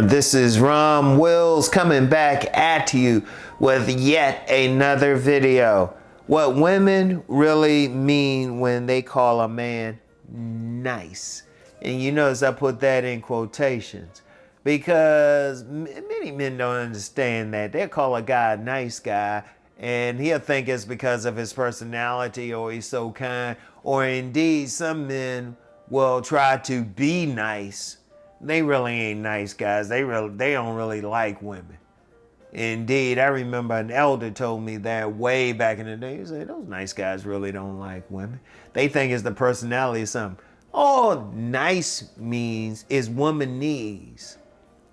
This is RomWills coming back at you with yet another video. What women really mean when they call a man nice. And you notice I put that in quotations because many men don't understand that. They'll call a guy a nice guy and he'll think it's because of his personality or he's so kind, or indeed some men will try to be nice. They really ain't nice guys. They don't really like women. Indeed, I remember an elder told me that way back in the day. He said, those nice guys really don't like women. They think it's the personality or something. All nice means is woman needs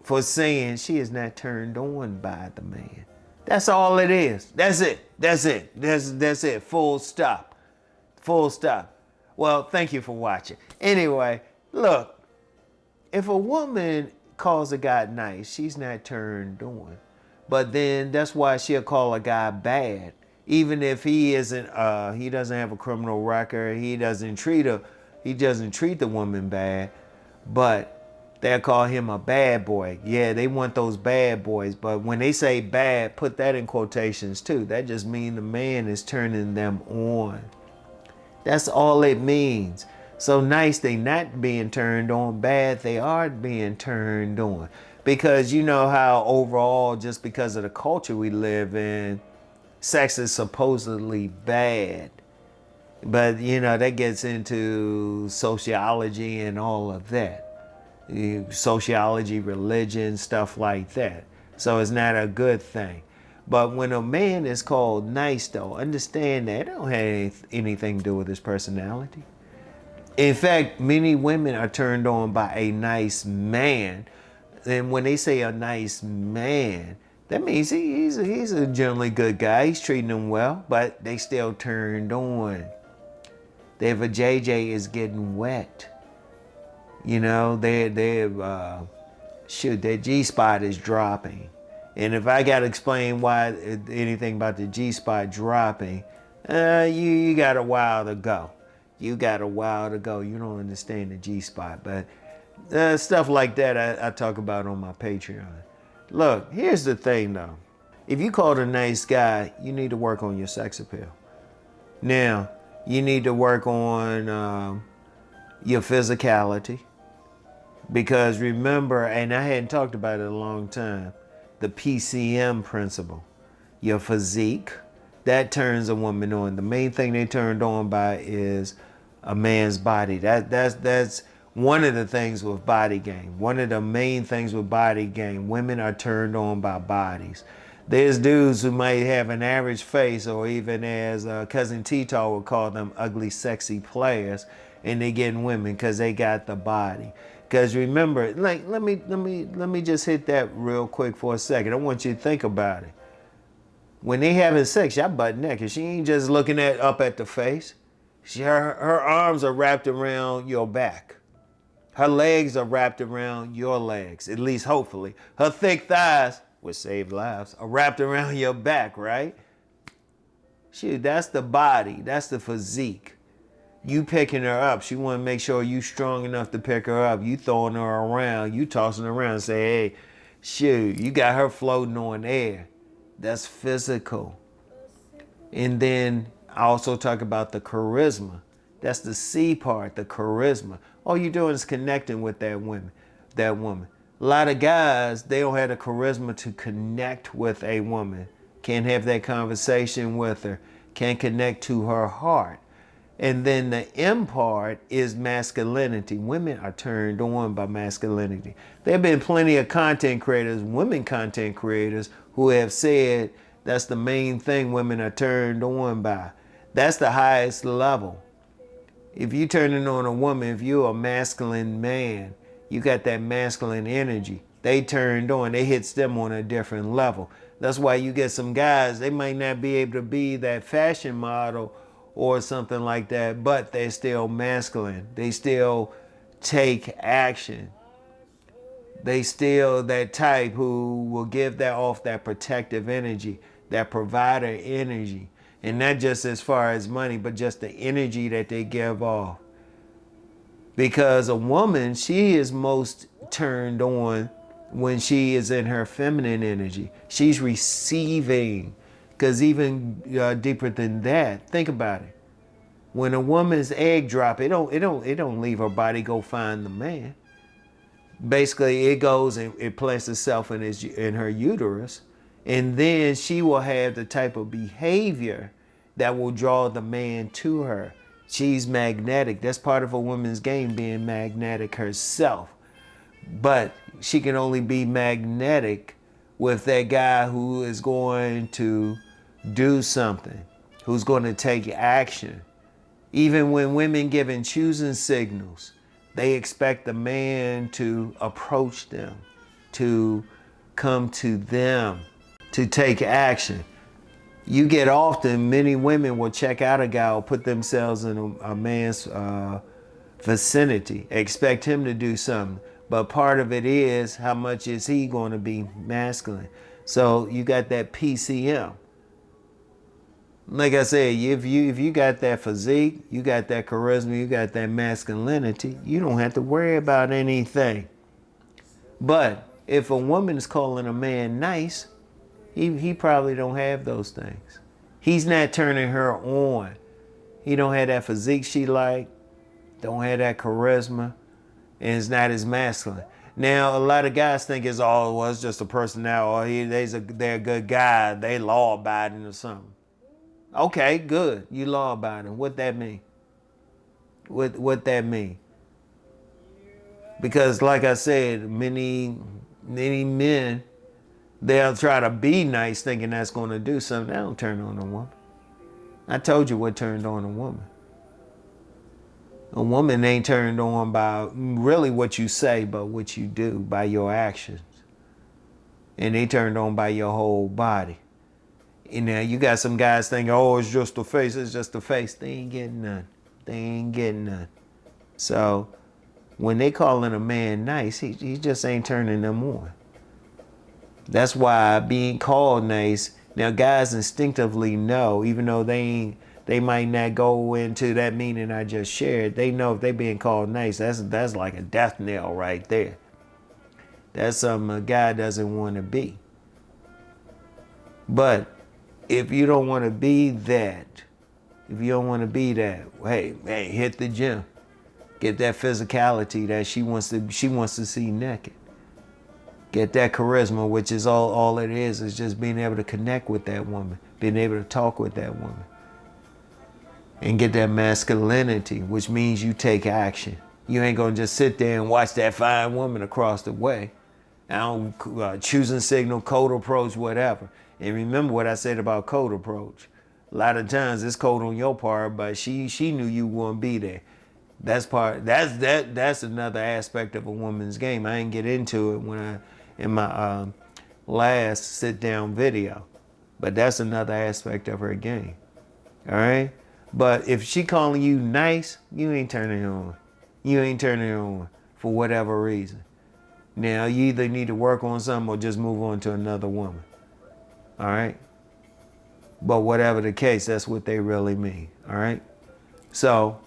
for saying she is not turned on by the man. That's all it is. That's it. That's it. That's it. Full stop. Full stop. Well, thank you for watching. Anyway, look. If a woman calls a guy nice, she's not turned on. But then that's why she'll call a guy bad. Even if he isn't, he doesn't have a criminal record, he doesn't treat the woman bad, but they'll call him a bad boy. Yeah, they want those bad boys. But when they say bad, put that in quotations too. That just means the man is turning them on. That's all it means. So nice, they not being turned on. Bad, they are being turned on. Because you know how overall, just because of the culture we live in, sex is supposedly bad. But you know, that gets into sociology and all of that. Sociology, religion, stuff like that. So it's not a good thing. But when a man is called nice though, understand that it don't have anything to do with his personality. In fact, many women are turned on by a nice man. And when they say a nice man, that means he's a generally good guy. He's treating them well, but they still turned on. Their vajayjay is getting wet. You know, their G-spot is dropping. And if I got to explain why anything about the G-spot dropping, you got a while to go. You got a while to go. You don't understand the G-spot. But stuff like that I talk about on my Patreon. Look, here's the thing though. If you called a nice guy, you need to work on your sex appeal. Now, you need to work on your physicality. Because remember, and I hadn't talked about it in a long time, the PCM principle. Your physique, that turns a woman on. The main thing they turned on by is a man's body. That's one of the things with body game. One of the main things with body game. Women are turned on by bodies. There's dudes who might have an average face, or even as Cousin T-Taw would call them, ugly, sexy players, and they getting women because they got the body. Because remember, like, let me just hit that real quick for a second. I want you to think about it. When they having sex, y'all butt naked. She ain't just looking up at the face. Her arms are wrapped around your back. Her legs are wrapped around your legs, at least hopefully. Her thick thighs, which save lives, are wrapped around your back, right? Shoot, that's the body. That's the physique. You picking her up. She want to make sure you strong enough to pick her up. You throwing her around. You tossing her around and say, hey, shoot, you got her floating on air. That's physical. And then I also talk about the charisma. That's the C part, the charisma. All you're doing is connecting with that woman. A lot of guys, they don't have the charisma to connect with a woman. Can't have that conversation with her. Can't connect to her heart. And then the M part is masculinity. Women are turned on by masculinity. There have been plenty of content creators, women content creators, who have said that's the main thing women are turned on by. That's the highest level. If you're turning on a woman, if you're a masculine man, you got that masculine energy. They turned on, it hits them on a different level. That's why you get some guys, they might not be able to be that fashion model or something like that, but they're still masculine. They still take action. They still that type who will give off that protective energy, that provider energy. And not just as far as money, but just the energy that they give off. Because a woman, she is most turned on when she is in her feminine energy. She's receiving. Because even deeper than that, think about it. When a woman's egg drop, it don't leave her body go find the man. Basically, it goes and it plants itself in her uterus, and then she will have the type of behavior that will draw the man to her. She's magnetic. That's part of a woman's game, being magnetic herself. But she can only be magnetic with that guy who is going to do something, who's going to take action. Even when women giving choosing signals, they expect the man to approach them, to come to them, to take action. You get often, many women will check out a guy or put themselves in a man's vicinity, expect him to do something. But part of it is, how much is he going to be masculine? So you got that PCM. Like I said, if you got that physique, you got that charisma, you got that masculinity, you don't have to worry about anything. But if a woman is calling a man nice, he probably don't have those things. He's not turning her on. He don't have that physique she like, don't have that charisma, and it's not as masculine. Now, a lot of guys think it's it's just a personality, or they're a good guy, they law abiding or something. Okay, good. You law abiding. What that mean? What that mean? Because like I said, many men, they'll try to be nice thinking that's going to do something. That don't turn on a woman. I told you what turned on a woman. A woman ain't turned on by really what you say, but what you do, by your actions. And they turned on by your whole body. And now you got some guys thinking, oh, it's just the face, it's just the face. They ain't getting none. They ain't getting none. So when they calling a man nice, he just ain't turning them on. That's why being called nice, now guys instinctively know, even though they might not go into that meaning I just shared, they know if they being called nice, that's like a death knell right there. That's something a guy doesn't want to be. But if you don't want to be that, hey, hit the gym. Get that physicality that she wants to see naked. Get that charisma, which is all it is just being able to connect with that woman, being able to talk with that woman. And get that masculinity, which means you take action. You ain't gonna just sit there and watch that fine woman across the way. Choosing signal, code approach, whatever. And remember what I said about code approach. A lot of times it's code on your part, but she knew you wouldn't be there. That's another aspect of a woman's game. I didn't get into it in my last sit down video, but that's another aspect of her game. All right. But if she calling you nice, you ain't turning her on. You ain't turning her on for whatever reason. Now you either need to work on something or just move on to another woman. All right. But whatever the case, that's what they really mean. All right. So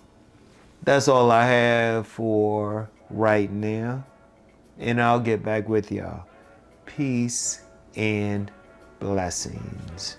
that's all I have for right now. And I'll get back with y'all. Peace and blessings.